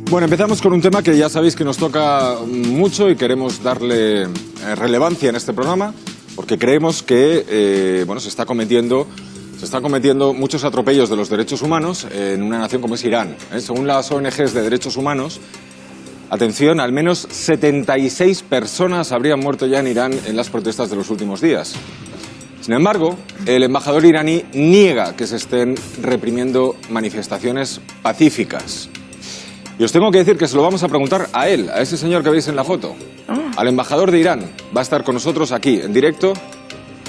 Bueno, empezamos con un tema que ya sabéis que nos toca mucho y queremos darle relevancia en este programa, porque creemos que se están cometiendo muchos atropellos de los derechos humanos en una nación como es Irán. Según las ONGs de derechos humanos, atención, al menos 76 personas habrían muerto ya en Irán en las protestas de los últimos días. Sin embargo, el embajador iraní niega que se estén reprimiendo manifestaciones pacíficas. Y os tengo que decir que se lo vamos a preguntar a él, a ese señor que veis en la foto, al embajador de Irán. Va a estar con nosotros aquí, en directo,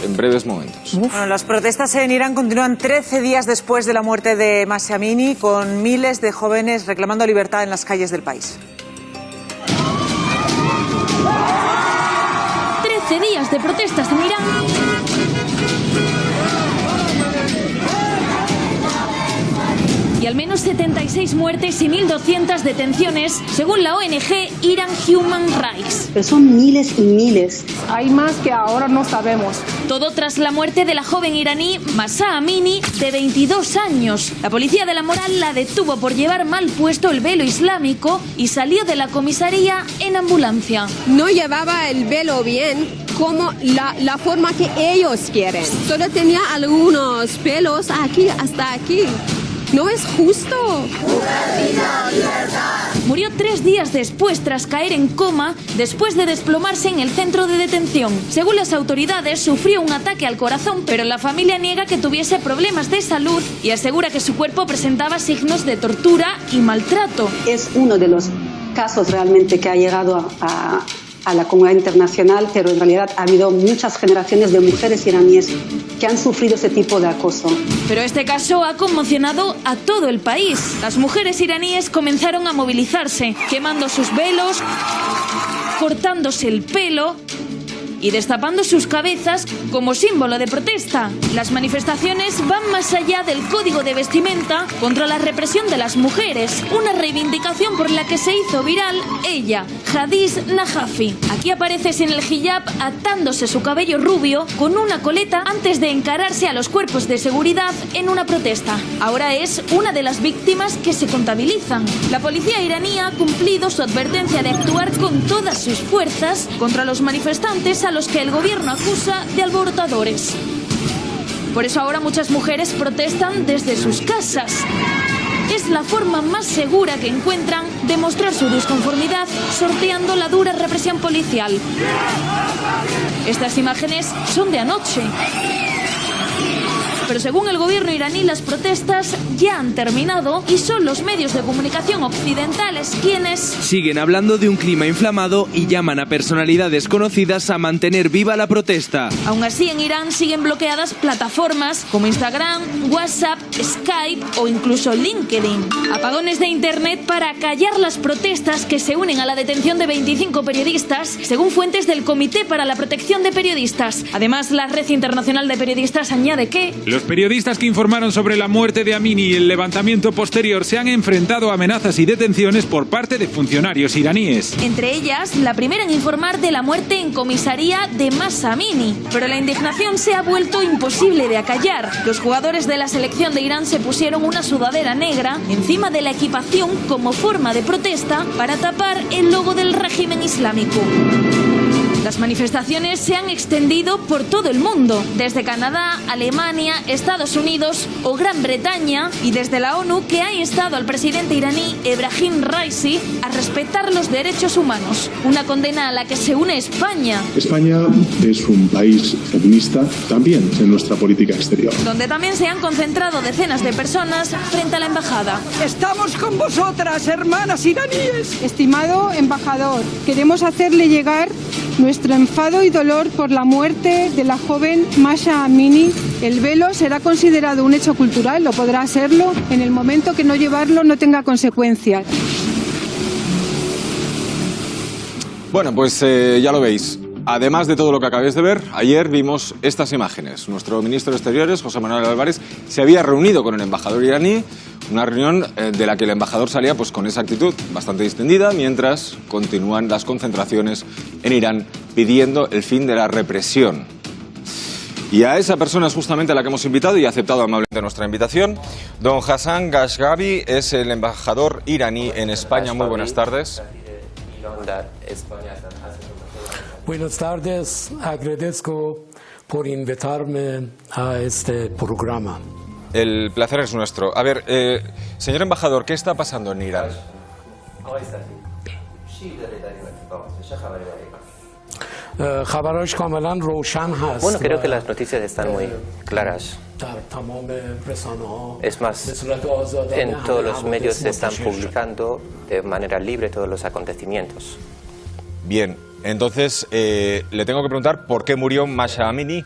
en breves momentos. Bueno, las protestas en Irán continúan 13 días después de la muerte de Mahsa Amini, con miles de jóvenes reclamando libertad en las calles del país. 13 días de protestas en Irán. Y al menos 76 muertes y 1.200 detenciones, según la ONG Iran Human Rights. Pero son miles y miles. Hay más que ahora no sabemos. Todo tras la muerte de la joven iraní Mahsa Amini, de 22 años. La policía de la moral la detuvo por llevar mal puesto el velo islámico y salió de la comisaría en ambulancia. No llevaba el velo bien, como la forma que ellos quieren. Solo tenía algunos pelos aquí, hasta aquí. No es justo. Murió 3 días después tras caer en coma después de desplomarse en el centro de detención. Según las autoridades, sufrió un ataque al corazón, pero la familia niega que tuviese problemas de salud y asegura que su cuerpo presentaba signos de tortura y maltrato. Es uno de los casos realmente que ha llegado a la comunidad internacional, pero en realidad ha habido muchas generaciones de mujeres iraníes que han sufrido ese tipo de acoso. Pero este caso ha conmocionado a todo el país. Las mujeres iraníes comenzaron a movilizarse, quemando sus velos, cortándose el pelo y destapando sus cabezas como símbolo de protesta. Las manifestaciones van más allá del código de vestimenta contra la represión de las mujeres, una reivindicación por la que se hizo viral ella, Hadis Najafi. Aquí aparece sin el hijab, atándose su cabello rubio con una coleta antes de encararse a los cuerpos de seguridad en una protesta. Ahora es una de las víctimas que se contabilizan. La policía iraní ha cumplido su advertencia de actuar con todas sus fuerzas contra los manifestantes a los que el gobierno acusa de alborotadores. Por eso ahora muchas mujeres protestan desde sus casas. Es la forma más segura que encuentran de mostrar su disconformidad, sorteando la dura represión policial. Estas imágenes son de anoche. Pero según el gobierno iraní, las protestas ya han terminado y son los medios de comunicación occidentales quienes siguen hablando de un clima inflamado y llaman a personalidades conocidas a mantener viva la protesta. Aún así, en Irán siguen bloqueadas plataformas como Instagram, WhatsApp, Skype o incluso LinkedIn. Apagones de internet para callar las protestas que se unen a la detención de 25 periodistas, según fuentes del Comité para la Protección de Periodistas. Además, la Red Internacional de Periodistas añade que los periodistas que informaron sobre la muerte de Amini y el levantamiento posterior se han enfrentado a amenazas y detenciones por parte de funcionarios iraníes. Entre ellas, la primera en informar de la muerte en comisaría de Mahsa Amini. Pero la indignación se ha vuelto imposible de acallar. Los jugadores de la selección de Irán se pusieron una sudadera negra encima de la equipación como forma de protesta para tapar el logo del régimen islámico. Las manifestaciones se han extendido por todo el mundo, desde Canadá, Alemania, Estados Unidos o Gran Bretaña, y desde la ONU, que ha instado al presidente iraní Ebrahim Raisi a respetar los derechos humanos. Una condena a la que se une España. España es un país feminista también en nuestra política exterior, donde también se han concentrado decenas de personas frente a la embajada. Estamos con vosotras, hermanas iraníes. Estimado embajador, queremos hacerle llegar nuestro enfado y dolor por la muerte de la joven Mahsa Amini. El velo será considerado un hecho cultural, o podrá serlo, en el momento que no llevarlo no tenga consecuencias. Bueno, pues ya lo veis. Además de todo lo que acabáis de ver, ayer vimos estas imágenes. Nuestro ministro de Exteriores, José Manuel Álvarez, se había reunido con el embajador iraní, una reunión de la que el embajador salía pues con esa actitud bastante distendida, mientras continúan las concentraciones en Irán pidiendo el fin de la represión. Y a esa persona es justamente a la que hemos invitado y ha aceptado amablemente nuestra invitación. Don Hassan Ghashgabi es el embajador iraní en España. Muy buenas tardes. Buenas tardes, agradezco por invitarme a este programa. El placer es nuestro. A ver, señor embajador, ¿qué está pasando en Irán? Bueno, creo que las noticias están muy claras. Es más, en todos los medios se están publicando de manera libre todos los acontecimientos. Bien, entonces le tengo que preguntar por qué murió Mahsa Amini.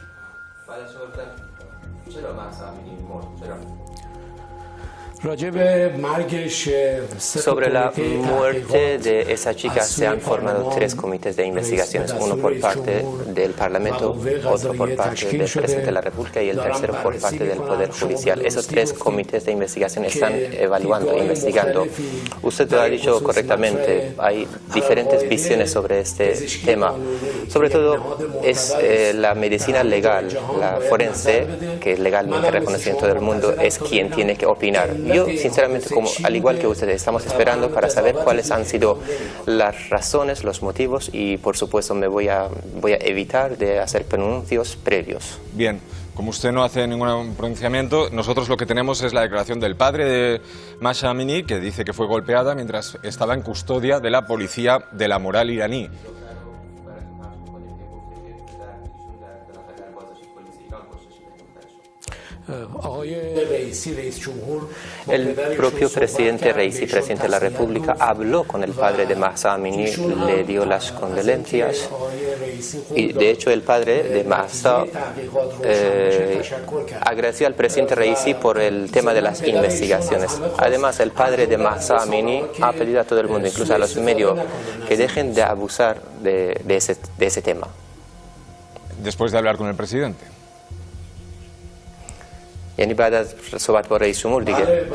Sobre la muerte de esa chica se han formado 3 comités de investigaciones, uno por parte del Parlamento, otro por parte del Presidente de la República y el tercero por parte del Poder Judicial. Esos 3 comités de investigación están evaluando, investigando. Usted lo ha dicho correctamente, hay diferentes visiones sobre este tema. Sobre todo es la medicina legal, la forense, que es legalmente reconocida en todo el mundo, es quien tiene que opinar. Yo, sinceramente, al igual que ustedes, estamos esperando para saber cuáles han sido las razones, los motivos y, por supuesto, me voy a evitar de hacer pronuncios previos. Bien, como usted no hace ningún pronunciamiento, nosotros lo que tenemos es la declaración del padre de Mahsa Amini, que dice que fue golpeada mientras estaba en custodia de la policía de la moral iraní. El propio presidente Raisi, presidente de la República, habló con el padre de Mahsa Amini, le dio las condolencias y de hecho el padre de Mahsa agradeció al presidente Raisi por el tema de las investigaciones. Además, el padre de Mahsa Amini ha pedido a todo el mundo, incluso a los medios, que dejen de abusar de ese tema. Después de hablar con el presidente. یعنی بعد از صحبت با رئیس جمهور دیگه.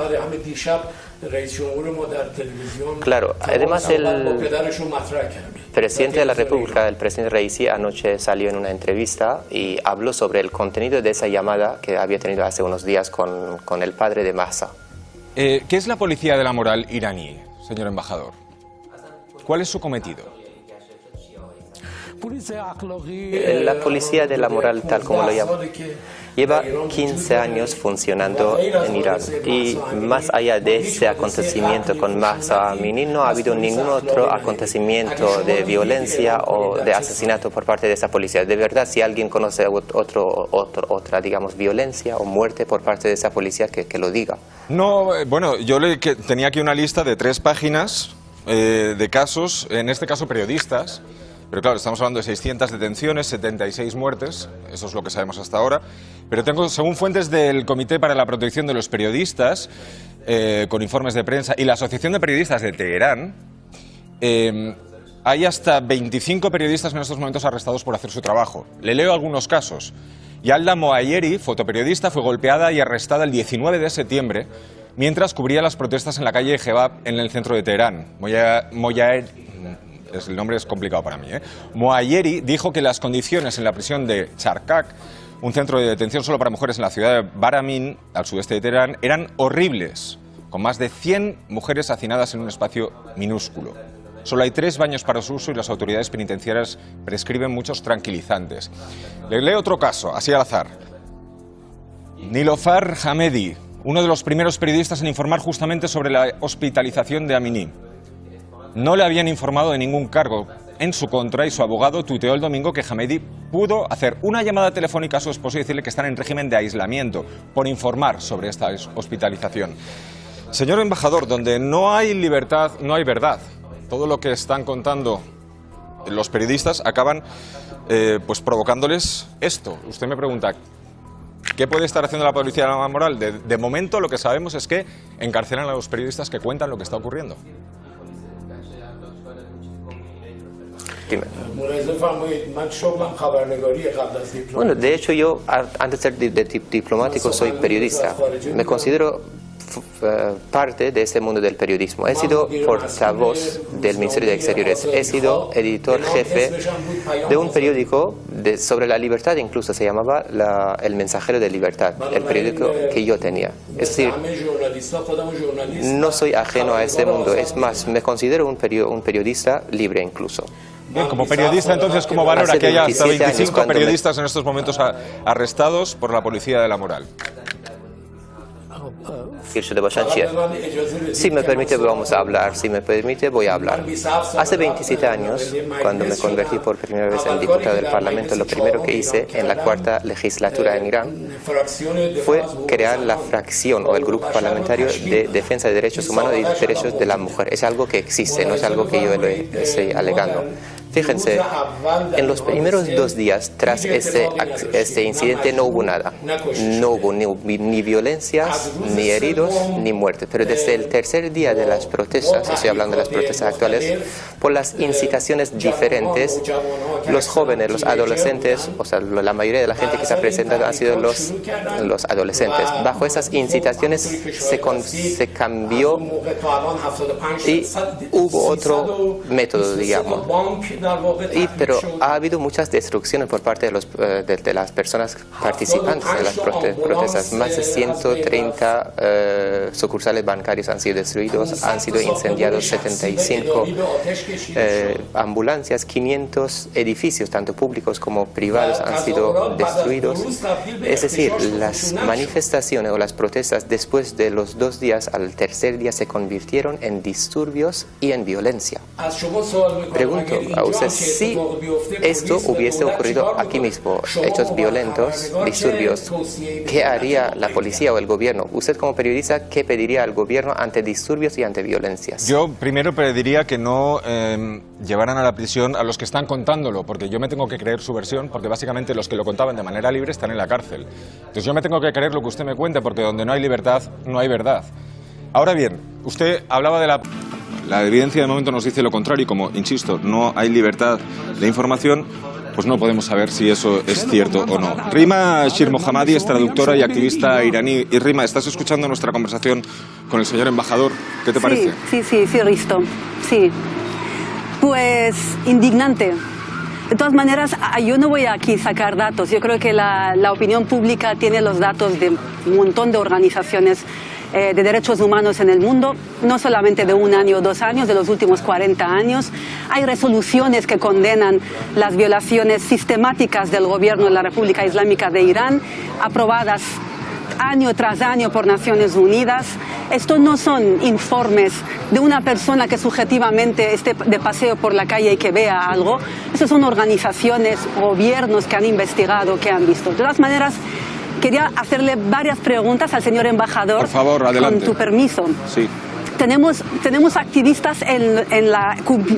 Claro, además el presidente de la República, el presidente Raisi, anoche salió en una entrevista y habló sobre el contenido de esa llamada que había tenido hace unos días con el padre de Mahsa. ¿Qué es la policía de la moral iraní, señor embajador? ¿Cuál es su cometido? La policía de la moral, tal como lo llaman, lleva 15 años funcionando en Irán y más allá de ese acontecimiento con Mahsa Amini no ha habido ningún otro acontecimiento de violencia o de asesinato por parte de esa policía. De verdad, si alguien conoce otra, digamos, violencia o muerte por parte de esa policía, que lo diga. No, bueno, yo tenía aquí una lista de 3 páginas de casos, en este caso periodistas. Pero claro, estamos hablando de 600 detenciones, 76 muertes, eso es lo que sabemos hasta ahora. Pero tengo, según fuentes del Comité para la Protección de los Periodistas, con informes de prensa, y la Asociación de Periodistas de Teherán, hay hasta 25 periodistas en estos momentos arrestados por hacer su trabajo. Le leo algunos casos. Yalda Moayeri, fotoperiodista, fue golpeada y arrestada el 19 de septiembre mientras cubría las protestas en la calle Jebab en el centro de Teherán. El nombre es complicado para mí. Moayeri dijo que las condiciones en la prisión de Charkak, un centro de detención solo para mujeres en la ciudad de Baramin, al sudeste de Teherán, eran horribles, con más de 100 mujeres hacinadas en un espacio minúsculo. Solo hay 3 baños para su uso y las autoridades penitenciarias prescriben muchos tranquilizantes. Le leo otro caso, así al azar. Nilofar Hamedi, uno de los primeros periodistas en informar justamente sobre la hospitalización de Amini. No le habían informado de ningún cargo en su contra y su abogado tuiteó el domingo que Hamedi pudo hacer una llamada telefónica a su esposo y decirle que están en régimen de aislamiento por informar sobre esta hospitalización. Señor embajador, donde no hay libertad, no hay verdad. Todo lo que están contando los periodistas acaban pues provocándoles esto. Usted me pregunta, ¿qué puede estar haciendo la policía de la moral? De momento lo que sabemos es que encarcelan a los periodistas que cuentan lo que está ocurriendo. Dime. Bueno, de hecho yo, antes de ser diplomático, soy periodista. Me considero parte de ese mundo del periodismo. He sido portavoz del Ministerio de Exteriores. He sido editor jefe de un periódico sobre la libertad incluso se llamaba El Mensajero de Libertad, el periódico que yo tenía. Es decir, no soy ajeno a ese mundo, es más, me considero un periodista libre incluso. Bien, como periodista, entonces, ¿cómo valora que haya hasta 25 periodistas en estos momentos arrestados por la policía de la moral? Si me permite, vamos a hablar. Si me permite, voy a hablar. Hace 27 años, cuando me convertí por primera vez en diputado del Parlamento, lo primero que hice en la cuarta legislatura en Irán fue crear la fracción o el grupo parlamentario de defensa de derechos humanos y derechos de la mujer. Es algo que existe, no es algo que yo estoy alegando. Fíjense, en los primeros 2 días tras este incidente no hubo nada. No hubo ni violencias, ni heridos, ni muertes. Pero desde el tercer día de las protestas, estoy hablando de las protestas actuales, por las incitaciones diferentes, los jóvenes, los adolescentes, o sea, la mayoría de la gente que se ha presentado han sido los adolescentes. Bajo esas incitaciones se cambió y hubo otro método, digamos. Pero ha habido muchas destrucciones por parte de las personas participantes en las protestas. Más de 130 sucursales bancarias han sido destruidos, han sido incendiados 75 ambulancias, 500 edificios, tanto públicos como privados, han sido destruidos. Es decir, las manifestaciones o las protestas después de los 2 días al tercer día se convirtieron en disturbios y en violencia. Pregunto a usted, si esto hubiese ocurrido aquí mismo, hechos violentos, disturbios, ¿qué haría la policía o el gobierno? Usted como periodista, ¿qué pediría al gobierno ante disturbios y ante violencias? Yo primero pediría que no llevaran a la prisión a los que están contándolo, porque yo me tengo que creer su versión, porque básicamente los que lo contaban de manera libre están en la cárcel. Entonces yo me tengo que creer lo que usted me cuente, porque donde no hay libertad, no hay verdad. Ahora bien, usted hablaba de la evidencia de momento nos dice lo contrario, y como, insisto, no hay libertad de información, pues no podemos saber si eso es cierto o no. Rima Shirmohammadi es traductora y activista iraní. Y Rima, ¿estás escuchando nuestra conversación con el señor embajador? ¿Qué te parece? Sí, Risto. Sí. Pues indignante. De todas maneras, yo no voy aquí a sacar datos. Yo creo que la opinión pública tiene los datos de un montón de organizaciones de derechos humanos en el mundo, no solamente de 1 año o 2 años, de los últimos 40 años. Hay resoluciones que condenan las violaciones sistemáticas del gobierno de la República Islámica de Irán, aprobadas año tras año por Naciones Unidas. Estos no son informes de una persona que subjetivamente esté de paseo por la calle y que vea algo. Estos son organizaciones, gobiernos que han investigado, que han visto. De todas maneras, quería hacerle varias preguntas al señor embajador. Por favor, adelante. Con tu permiso. Sí. Tenemos activistas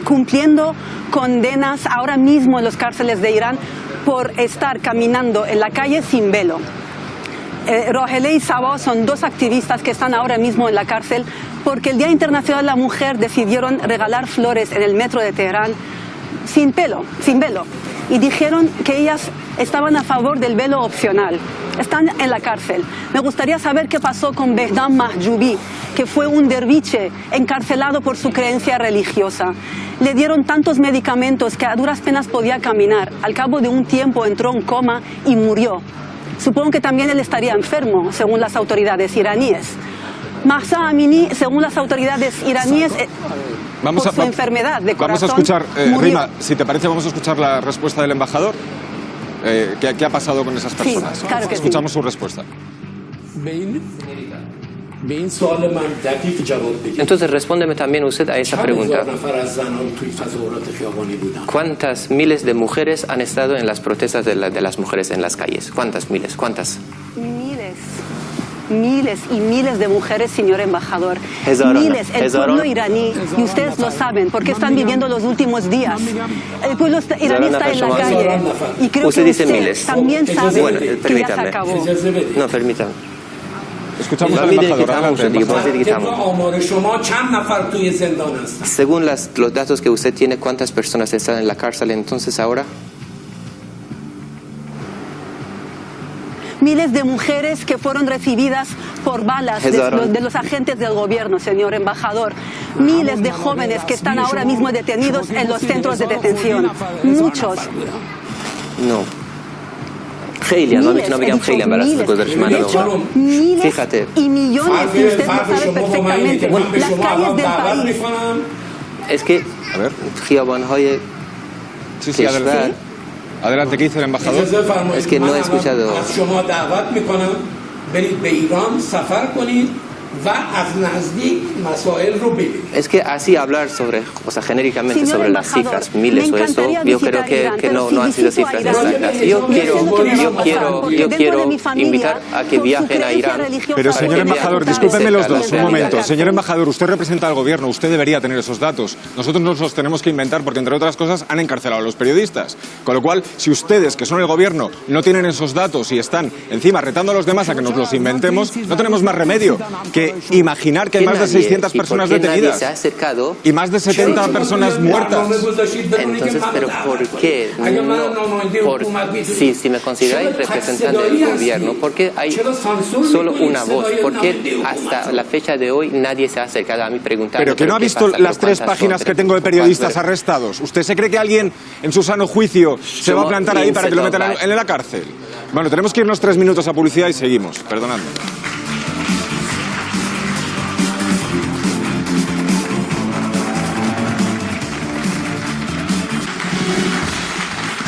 cumpliendo condenas ahora mismo en las cárceles de Irán por estar caminando en la calle sin velo. Rogelé y Sabo son 2 activistas que están ahora mismo en la cárcel porque el Día Internacional de la Mujer decidieron regalar flores en el metro de Teherán sin velo. Y dijeron que ellas estaban a favor del velo opcional. Están en la cárcel. Me gustaría saber qué pasó con Behdam Mahjoubi, que fue un derviche encarcelado por su creencia religiosa. Le dieron tantos medicamentos que a duras penas podía caminar. Al cabo de un tiempo entró en coma y murió. Supongo que también él estaría enfermo, según las autoridades iraníes. Mahsa Amini, según las autoridades iraníes, por su enfermedad de corazón, vamos a escuchar, murió. Rima, si te parece, vamos a escuchar la respuesta del embajador. ¿Qué ha pasado con esas personas? Sí, claro que escuchamos su respuesta. Entonces respóndeme también usted a esa pregunta. ¿Cuántas miles de mujeres han estado en las protestas de las mujeres en las calles? ¿Cuántas miles? ¿Cuántas? Miles y miles de mujeres, señor embajador. Miles. El pueblo iraní, y ustedes lo saben, porque están viviendo los últimos días. El pueblo iraní está en la calle. Y creo usted que dice miles. También sabe bueno, que ya se acabó. No, permítame. Escuchamos al embajador. Según los datos que usted tiene, ¿cuántas personas están en la cárcel entonces ahora? Miles de mujeres que fueron recibidas por balas de los agentes del gobierno, señor embajador. Miles de jóvenes que están ahora mismo detenidos en los centros de detención. Muchos. No. Gelia, no Miriam Gelia para las derechos humanos. Miles Fíjate. y millones, y usted lo sabe perfectamente. Las calles del país. Es que A ver. خیابان‌های Sí, adelante. Adelante, ¿qué dice el embajador? Es que no he escuchado. Es que así hablar sobre, o sea, genéricamente Señor sobre las embajador, cifras, miles me o eso, encantaría yo creo visitar Irán, que pero no han sido visito a cifras Irán, exactas. Yo quiero invitar a que viajen a Irán. Pero señor embajador, discúlpeme los dos, un momento. Señor embajador, usted representa al gobierno, usted debería tener esos datos. Nosotros nos los tenemos que inventar porque, entre otras cosas, han encarcelado a los periodistas. Con lo cual, si ustedes, que son el gobierno, no tienen esos datos y están encima retando a los demás a que nos los inventemos, no tenemos más remedio que imaginar que hay más de 600 personas detenidas se ha acercado y más de 70 personas muertas. Entonces, ¿pero por qué? Si me consideráis representante del gobierno, ¿por qué hay solo una voz? ¿Por qué hasta la fecha de hoy nadie se ha acercado a mí preguntando? Pero que no ha visto las 3 páginas que tengo de periodistas arrestados. ¿Usted se cree que alguien en su sano juicio se va a plantar ahí para que lo metan en la cárcel? Bueno, tenemos que irnos 3 minutos a publicidad y seguimos. Perdonadme.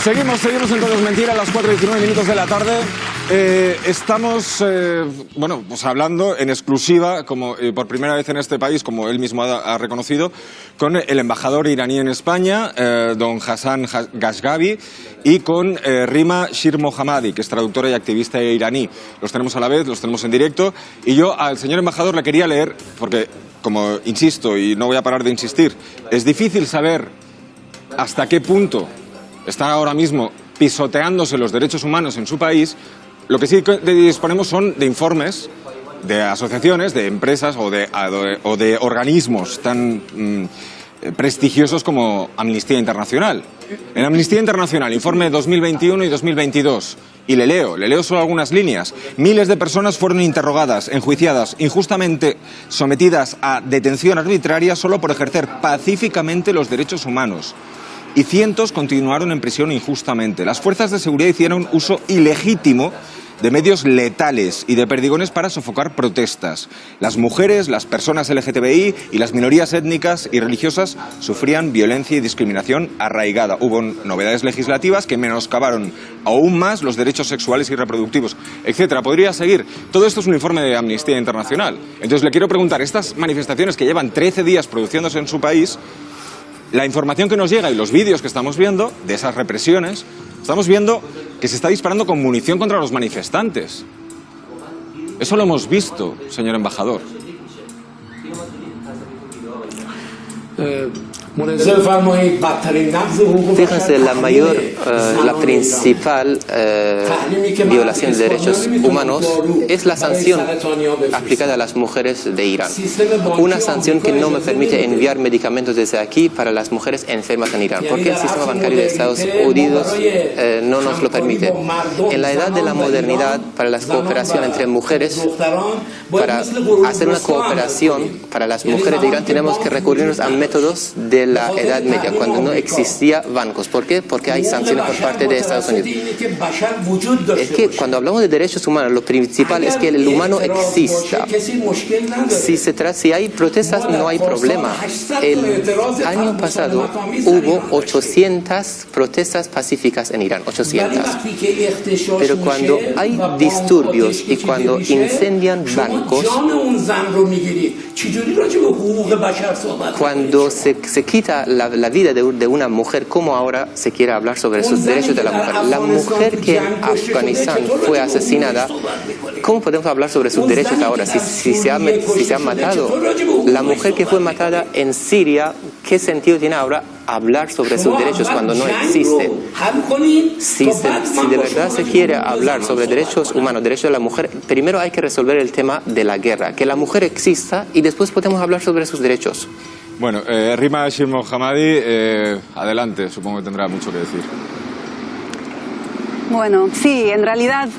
Seguimos en Todo es Mentira a las 4:19 de la tarde. Estamos, bueno, pues hablando en exclusiva, como por primera vez en este país, como él mismo ha reconocido, con el embajador iraní en España, don Hassan Ghazgavi, y con Rima Shirmohammadi, que es traductora y activista iraní. Los tenemos a la vez, los tenemos en directo, y yo al señor embajador le quería leer, porque, como insisto, y no voy a parar de insistir, es difícil saber hasta qué punto están ahora mismo pisoteándose los derechos humanos en su país. Lo que sí disponemos son de informes de asociaciones, de empresas o de organismos tan prestigiosos como Amnistía Internacional. En Amnistía Internacional, informe 2021 y 2022, y le leo solo algunas líneas. Miles de personas fueron interrogadas, enjuiciadas, injustamente sometidas a detención arbitraria solo por ejercer pacíficamente los derechos humanos. Y cientos continuaron en prisión injustamente. Las fuerzas de seguridad hicieron uso ilegítimo de medios letales y de perdigones para sofocar protestas. Las mujeres, las personas LGTBI y las minorías étnicas y religiosas sufrían violencia y discriminación arraigada. Hubo novedades legislativas que menoscabaron aún más los derechos sexuales y reproductivos, etcétera. Podría seguir. Todo esto es un informe de Amnistía Internacional. Entonces le quiero preguntar, estas manifestaciones que llevan 13 días produciéndose en su país, la información que nos llega y los vídeos que estamos viendo de esas represiones, estamos viendo que se está disparando con munición contra los manifestantes. Eso lo hemos visto, señor embajador. Fíjense, la principal violación de derechos humanos es la sanción aplicada a las mujeres de Irán. Una sanción que no me permite enviar medicamentos desde aquí para las mujeres enfermas en Irán, porque el sistema bancario de Estados Unidos no nos lo permite. En la edad de la modernidad, para la cooperación entre mujeres, para hacer una cooperación para las mujeres de Irán, tenemos que recurrirnos a métodos de la Edad Media, cuando no existía bancos. ¿Por qué? Porque hay sanciones por parte de Estados Unidos. Es que cuando hablamos de derechos humanos, lo principal es que el humano exista. Si hay protestas, no hay problema. El año pasado hubo 800 protestas pacíficas en Irán, 800. Pero cuando hay disturbios y cuando incendian bancos, cuando se quita la vida de una mujer, ¿cómo ahora se quiere hablar sobre sus derechos de la mujer? La mujer que en Afganistán fue asesinada, ¿cómo podemos hablar sobre sus derechos ahora si se ha matado? La mujer que fue matada en Siria, ¿qué sentido tiene ahora hablar sobre sus derechos cuando no existen? Si de verdad se quiere hablar sobre derechos humanos, derechos de la mujer, primero hay que resolver el tema de la guerra, que la mujer exista y después podemos hablar sobre sus derechos. Bueno, Rima Shirmohammadi, adelante, supongo que tendrá mucho que decir. Bueno, sí, en realidad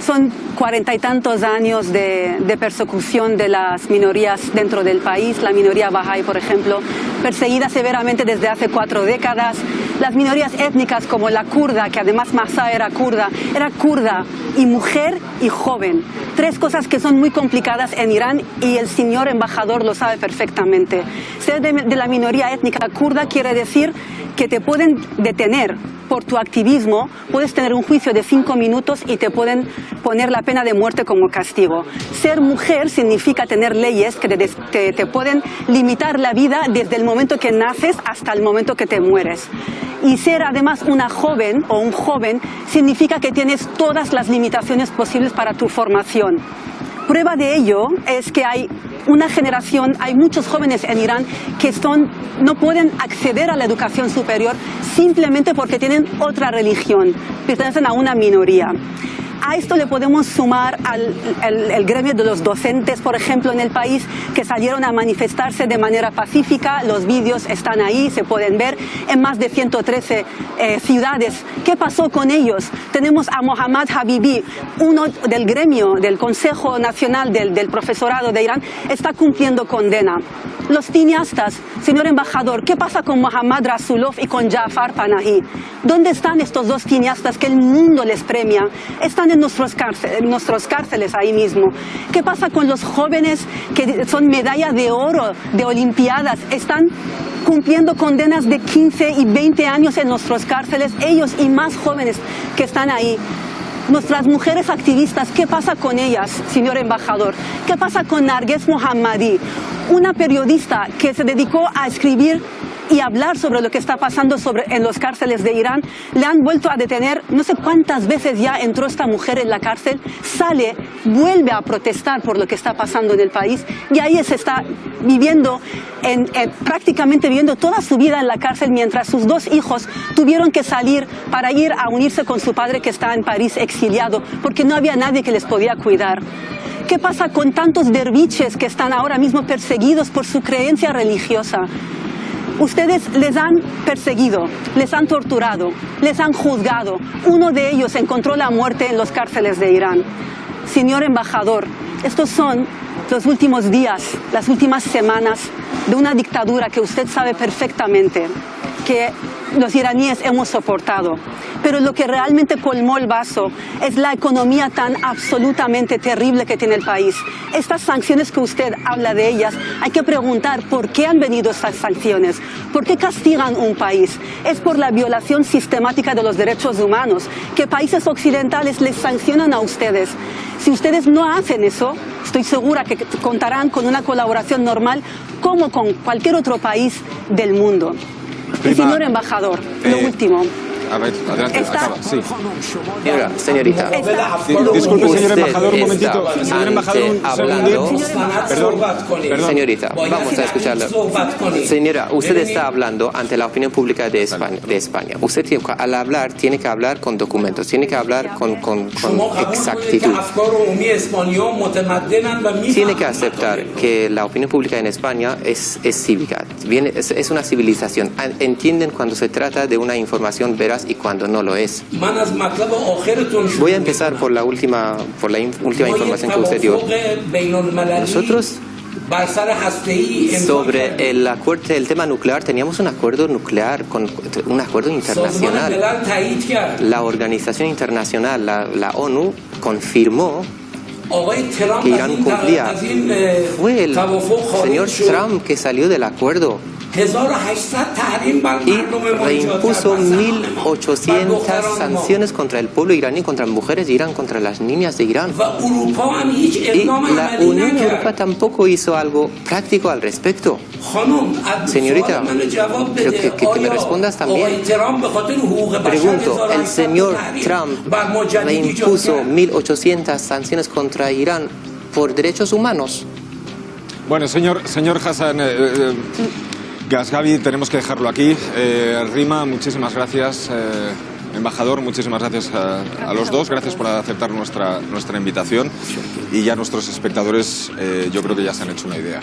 son 40 y tantos años de persecución de las minorías dentro del país. La minoría Bahá'í, por ejemplo, perseguida severamente desde hace 4 décadas. Las minorías étnicas como la kurda, que además Mahsa era kurda y mujer y joven. Tres cosas que son muy complicadas en Irán y el señor embajador lo sabe perfectamente. Ser de la minoría étnica kurda quiere decir que te pueden detener por tu activismo, puedes tener un juicio de 5 minutos y te pueden poner la pena de muerte como castigo. Ser mujer significa tener leyes que te pueden limitar la vida desde el momento que naces hasta el momento que te mueres. Y ser además una joven o un joven significa que tienes todas las limitaciones posibles para tu formación. Prueba de ello es que hay una generación, hay muchos jóvenes en Irán que no pueden acceder a la educación superior simplemente porque tienen otra religión, pertenecen a una minoría. A esto le podemos sumar el gremio de los docentes, por ejemplo, en el país, que salieron a manifestarse de manera pacífica. Los vídeos están ahí, se pueden ver en más de 113 ciudades. ¿Qué pasó con ellos? Tenemos a Mohammad Habibi, uno del gremio, del Consejo Nacional del Profesorado de Irán, está cumpliendo condena. Los cineastas, señor embajador, ¿qué pasa con Mohammad Rasulov y con Jafar Panahi? ¿Dónde están estos dos cineastas que el mundo les premia? Están en nuestros cárceles ahí mismo. ¿Qué pasa con los jóvenes que son medalla de oro de Olimpiadas? Están cumpliendo condenas de 15 y 20 años en nuestros cárceles, ellos y más jóvenes que están ahí. Nuestras mujeres activistas, ¿qué pasa con ellas, señor embajador? ¿Qué pasa con Narges Mohammadi, una periodista que se dedicó a escribir y hablar sobre lo que está pasando en los cárceles de Irán? Le han vuelto a detener, no sé cuántas veces ya entró esta mujer en la cárcel, sale, vuelve a protestar por lo que está pasando en el país y ahí se está viviendo, prácticamente viviendo toda su vida en la cárcel, mientras sus dos hijos tuvieron que salir para ir a unirse con su padre que está en París exiliado porque no había nadie que les podía cuidar. ¿Qué pasa con tantos derviches que están ahora mismo perseguidos por su creencia religiosa? Ustedes les han perseguido, les han torturado, les han juzgado. Uno de ellos encontró la muerte en los cárceles de Irán. Señor embajador, estos son los últimos días, las últimas semanas de una dictadura que usted sabe perfectamente que los iraníes hemos soportado. Pero lo que realmente colmó el vaso es la economía tan absolutamente terrible que tiene el país. Estas sanciones que usted habla de ellas, hay que preguntar por qué han venido estas sanciones, por qué castigan un país. Es por la violación sistemática de los derechos humanos, que países occidentales les sancionan a ustedes. Si ustedes no hacen eso, estoy segura que contarán con una colaboración normal como con cualquier otro país del mundo. Y señor embajador, lo último. A ver, adelante, acaba, sí. Señorita, disculpe, señor embajador, un momentito. Señor embajador, perdón. Señorita, vamos a escucharla. Señora, usted está hablando ante la opinión pública de España. Usted al hablar tiene que hablar con documentos, tiene que hablar con exactitud. Tiene que aceptar que la opinión pública en España es cívica, es una civilización. Entienden cuando se trata de una información veraz y cuando no lo es. Voy a empezar por la última información que usted dio. Nosotros, sobre el tema nuclear, teníamos un acuerdo nuclear, un acuerdo internacional. La organización internacional, la ONU, confirmó que Irán cumplía. Fue el señor Trump que salió del acuerdo y reimpuso 1.800 sanciones contra el pueblo iraní, contra mujeres de Irán, contra las niñas de Irán. Y la Unión Europea tampoco hizo algo práctico al respecto. Señorita, creo que me respondas también. Pregunto, ¿el señor Trump reimpuso 1.800 sanciones contra Irán por derechos humanos? Bueno, señor Hassan Ghazghavi, tenemos que dejarlo aquí. Rima, muchísimas gracias. Embajador, muchísimas gracias a los dos. Gracias por aceptar nuestra invitación. Y ya nuestros espectadores, yo creo que ya se han hecho una idea.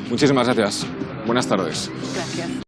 Muchísimas gracias. Buenas tardes. Gracias.